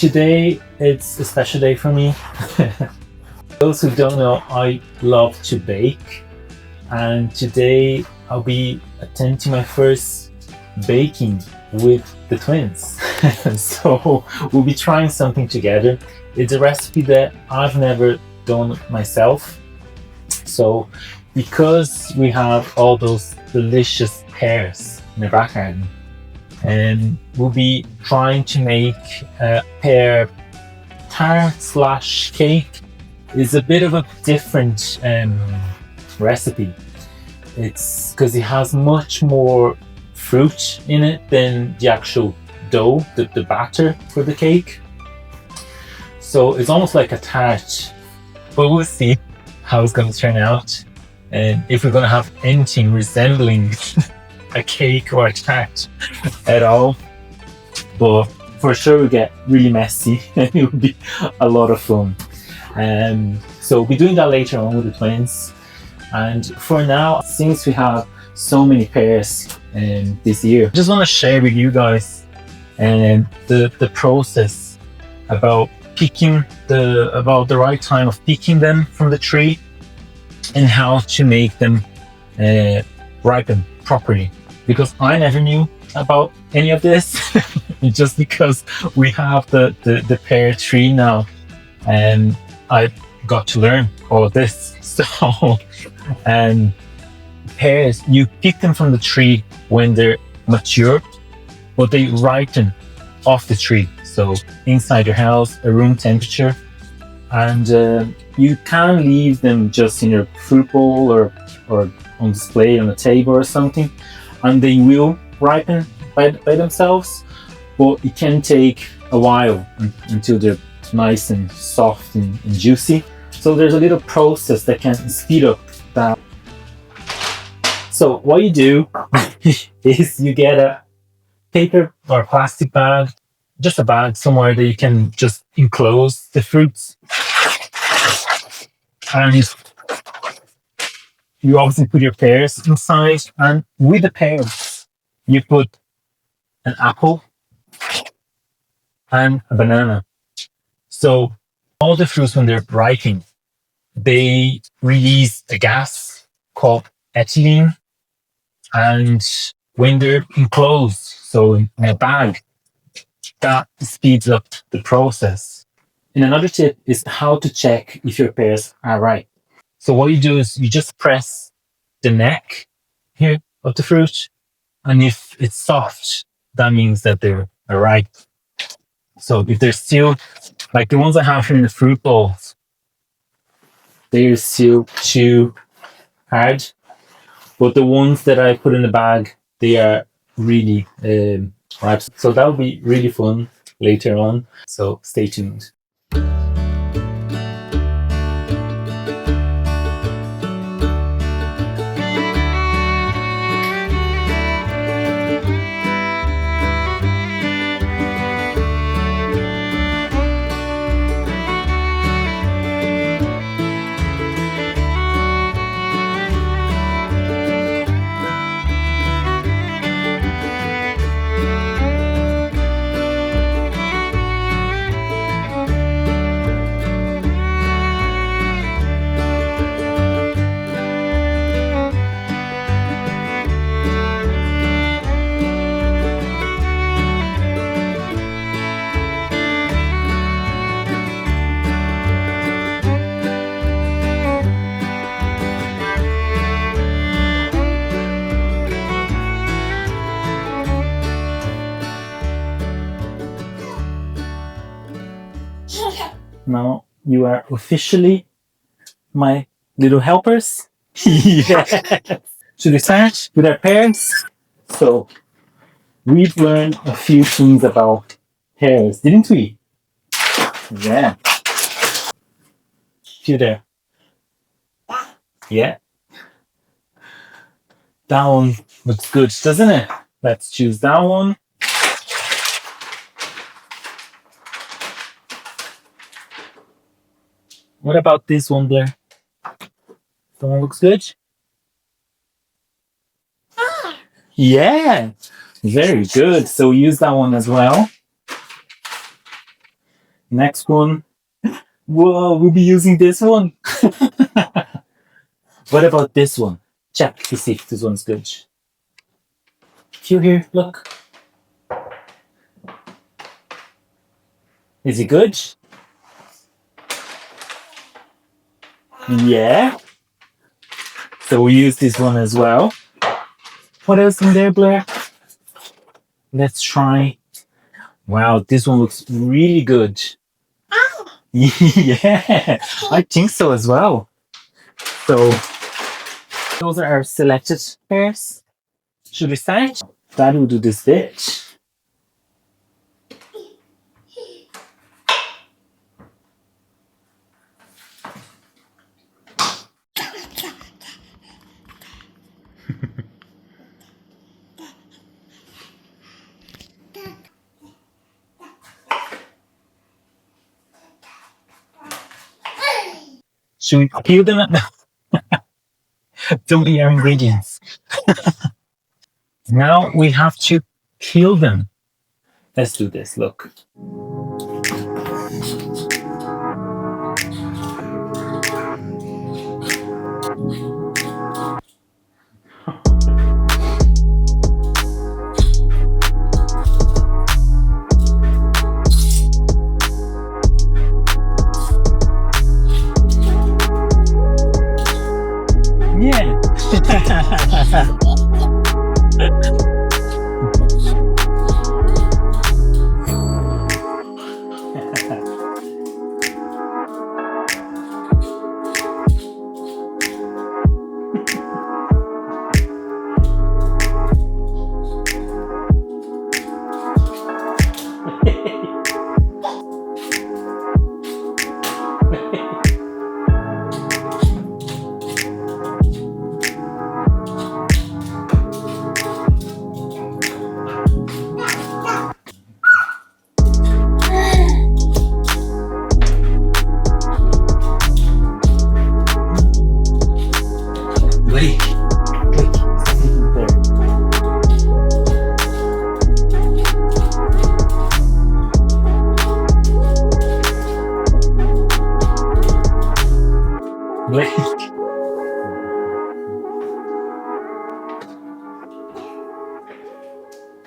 Today it's a special day for me. Those who don't know, I love to bake, and today I'll be attempting my first baking with the twins. So we'll be trying something together. It's a recipe that I've never done myself. So because we have all those delicious pears in the back garden, and we'll be trying to make a pear tart slash cake. It's a bit of a different recipe. It's because it has much more fruit in it than the actual dough, the batter for the cake. So it's almost like a tart, but we'll see how it's going to turn out and if we're going to have anything resembling a cake or a tart at all. But for sure we'll get really messy and it will be a lot of fun. So we'll be doing that later on with the twins. And for now, since we have so many pears this year, I just want to share with you guys the process about picking about the right time of picking them from the tree and how to make them ripen properly. Because I never knew about any of this. Just because we have the pear tree now, and I got to learn all of this. So pears, you pick them from the tree when they're mature, but they ripen off the tree. So inside your house, a room temperature, and you can leave them just in your fruit bowl or on display on a table or something, and they will ripen by themselves. But it can take a while until they're nice and soft and juicy. So there's a little process that can speed up that. So what you do is you get a paper or plastic bag, just a bag somewhere that you can just enclose the fruits. And you obviously put your pears inside, and with the pears you put an apple and a banana. So all the fruits, when they're ripening, they release a gas called ethylene, and when they're enclosed, so in a bag, that speeds up the process. And another tip is how to check if your pears are ripe. So what you do is you just press the neck here of the fruit, and if it's soft, that means that they're ripe. So if they're still, like the ones I have here in the fruit bowls, they're still too hard. But the ones that I put in the bag, they are really ripe. So that will be really fun later on. So stay tuned. Now you are officially my little helpers. Yes. Should we start with our pears? So we've learned a few things about pears, didn't we? Yeah. Few there. Yeah. That one looks good, doesn't it? Let's choose that one. What about this one there? That one looks good? Yeah, very good. So use that one as well. Next one. Whoa, we'll be using this one. What about this one? Check to see if this one's good. Feel here, look. Is it good? Yeah. So we use this one as well. What else in there, Blair? Let's try. Wow, this one looks really good. Yeah, I think so as well. So those are our selected pairs. Should we start? Daddy will do this bit. Should we peel them? Don't eat our ingredients. Now we have to peel them. Let's do this, look. Yeah.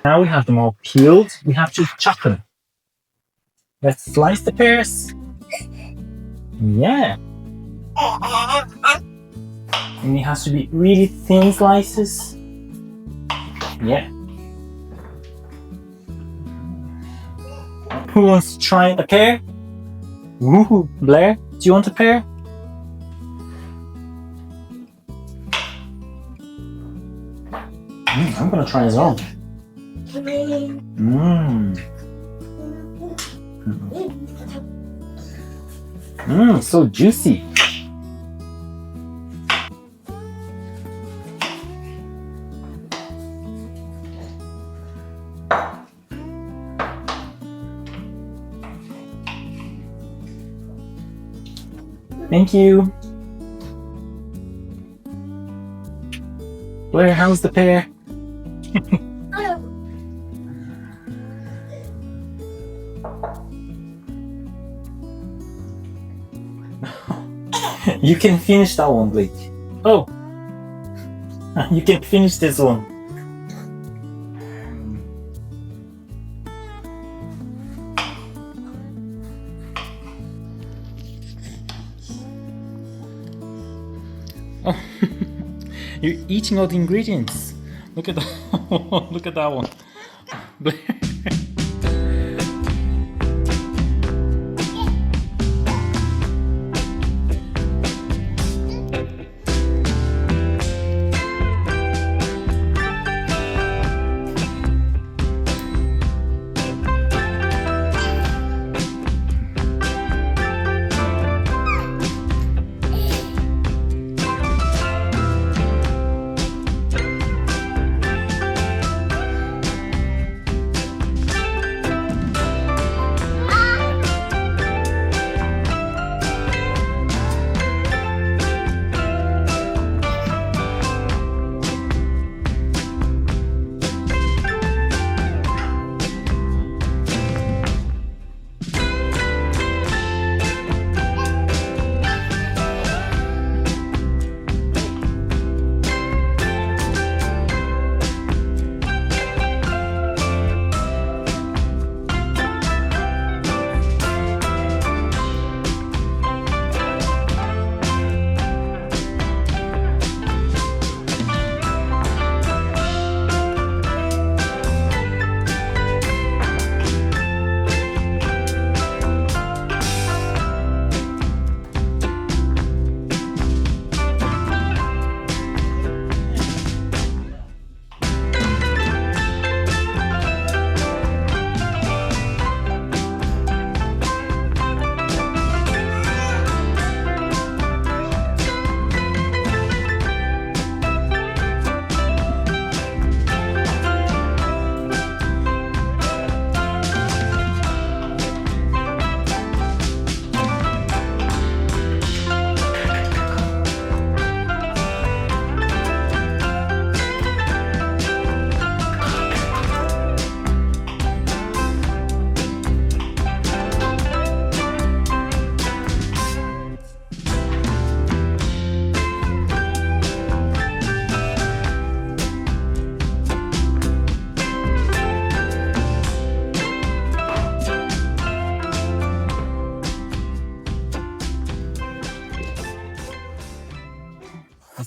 Now we have them all peeled. We have to chop them. Let's slice the pears. Yeah. And it has to be really thin slices. Yeah. Who wants to try a pear? Ooh, Blair, do you want a pear? I'm gonna try his own. So juicy. Thank you. Blair, how's the pear? You can finish that one, Blake. Oh, you can finish this one. Oh, you're eating all the ingredients. Look at that. Look at that one.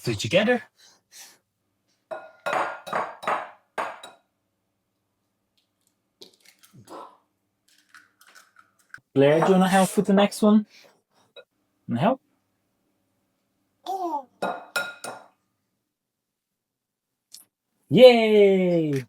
do it together. Blair, do you want to help with the next one? Want to help? Yay!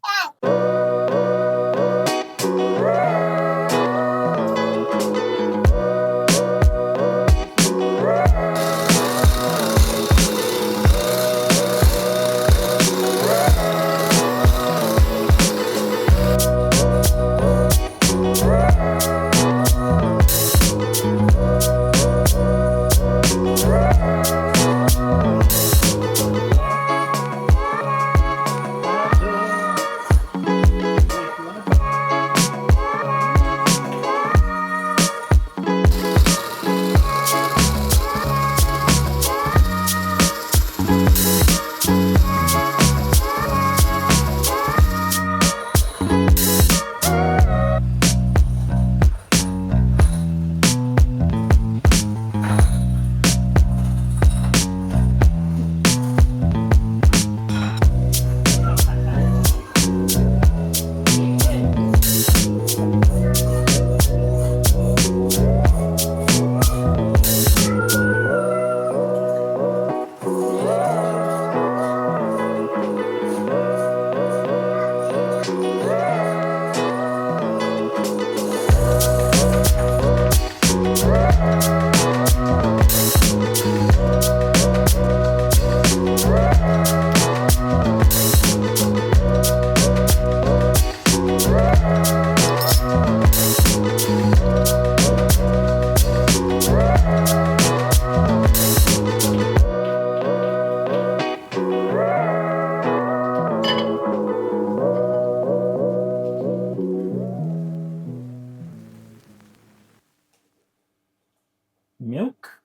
Milk,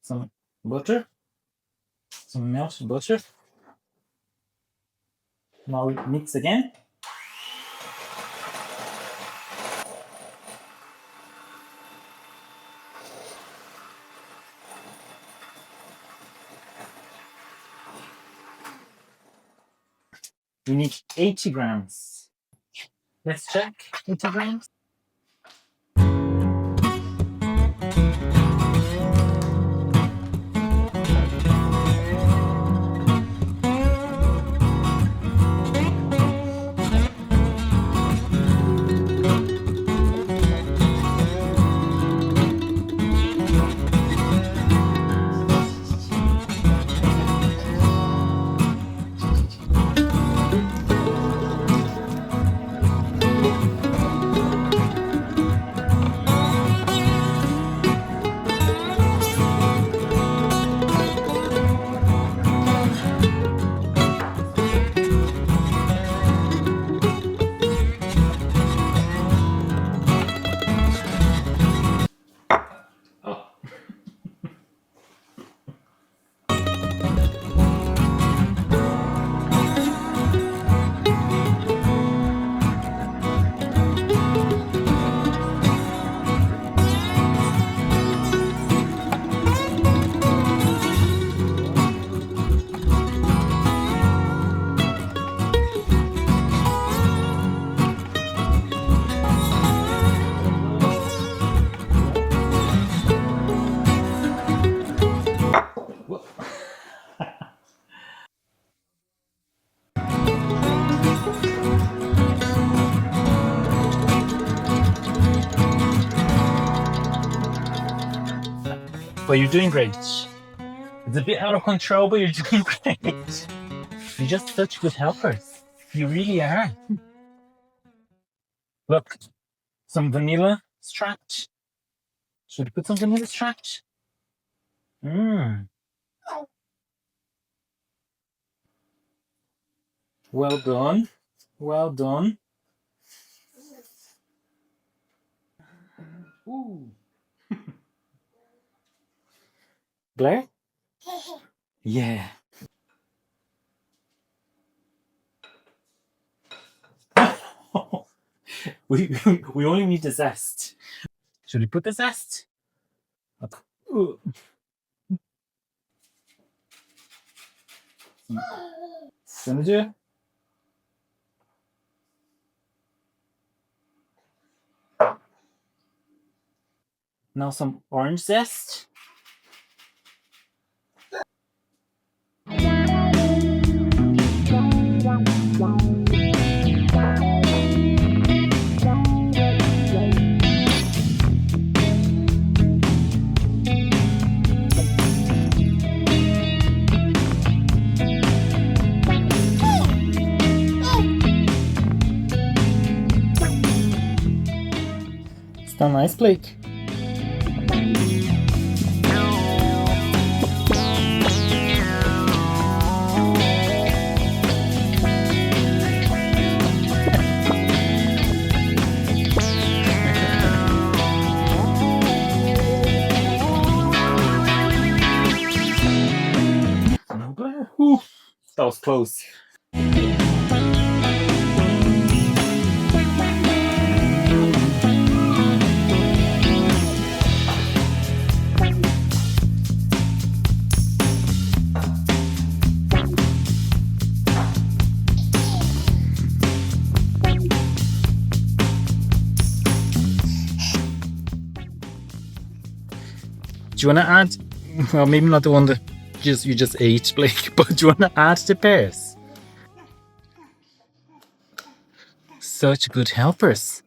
some butter, some melted butter. Now we mix again. We need 80 grams. Let's check. 80 grams. But you're doing great. It's a bit out of control, but you're doing great. You're just such good helpers. You really are. Look, some vanilla extract. Should we put some vanilla extract? Mmm. Well done. Well done. Ooh. Blair? Yeah. we only need the zest. Should we put the zest? Ooh. Gonna do? Now some orange zest. It's done nice, Blake. Whew, that was close. Do you want to add, well, maybe not the one that you just ate, Blake, but do you want to add the pears? Such good helpers.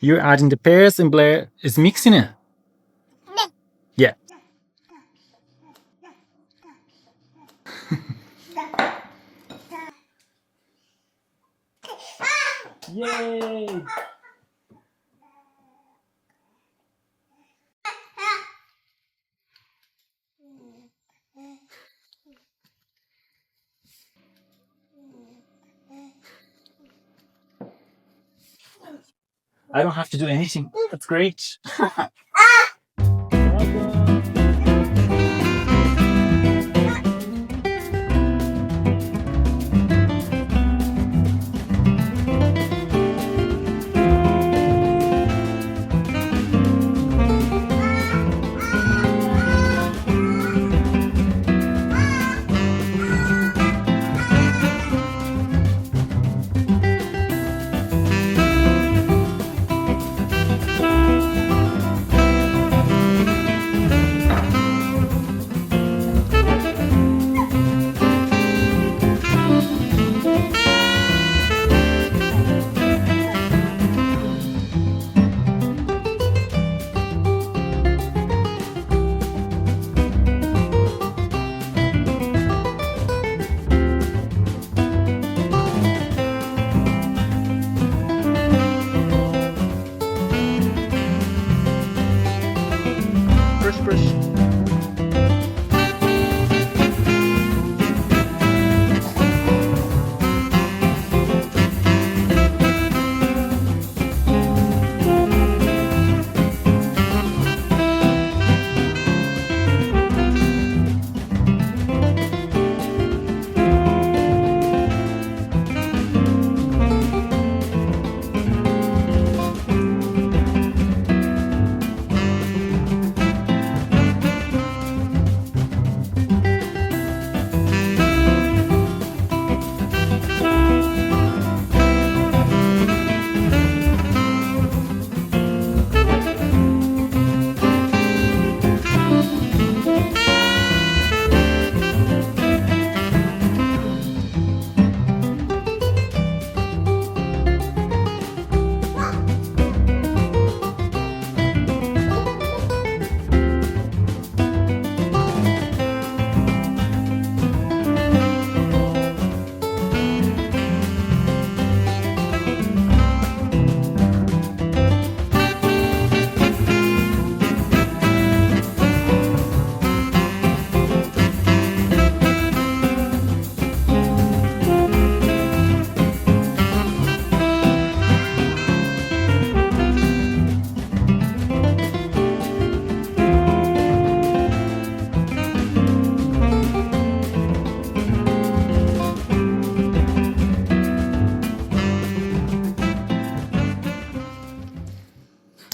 You're adding the pears and Blair is mixing it. Yeah. Yay! I don't have to do anything. That's great.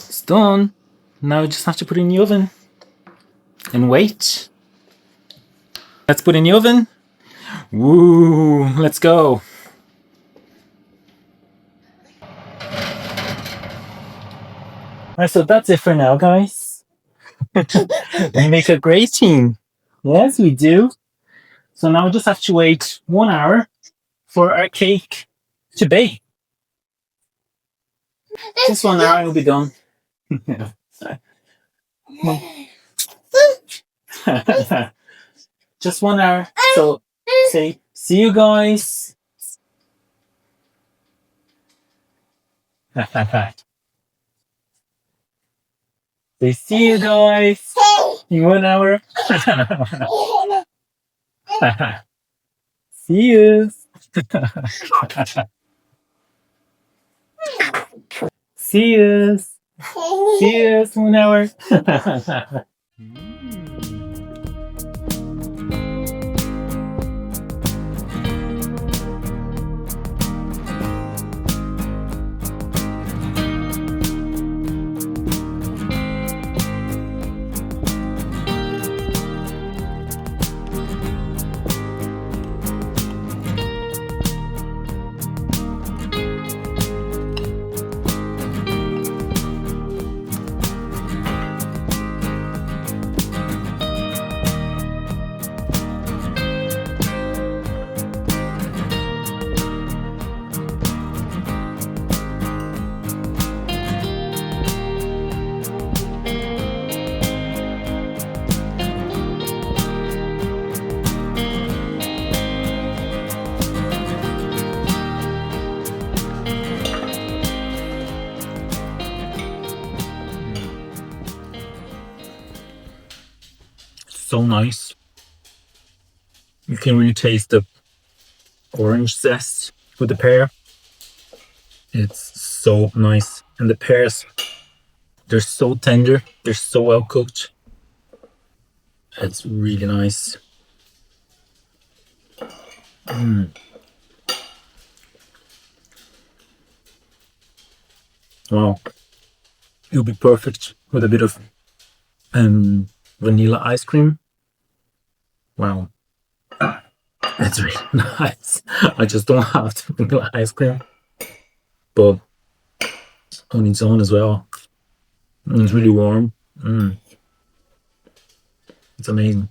It's done. Now we just have to put it in the oven and wait. Let's put it in the oven. Woo! Let's go. Alright, so that's it for now, guys. We make a great team. Yes, we do. So now we just have to wait 1 hour for our cake to bake. Just 1 hour and it'll be done. Just 1 hour. So say, see you guys. Say, see you guys in 1 hour. See you. See you. See you in 1 hour. So nice. You can really taste the orange zest with the pear. It's so nice. And the pears, they're so tender. They're so well cooked. It's really nice. Wow. It'll be perfect with a bit of vanilla ice cream. Wow. It's really nice. I just don't have the vanilla ice cream. But on its own as well. And it's really warm. It's amazing.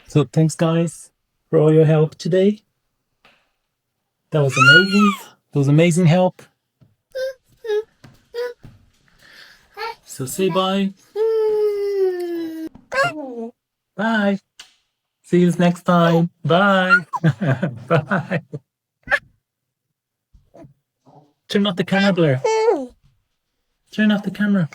So thanks guys for all your help today. That was amazing. That was amazing help. So say bye. Bye. See you next time. Bye. Bye. Turn off the camera, Blair. Turn off the camera.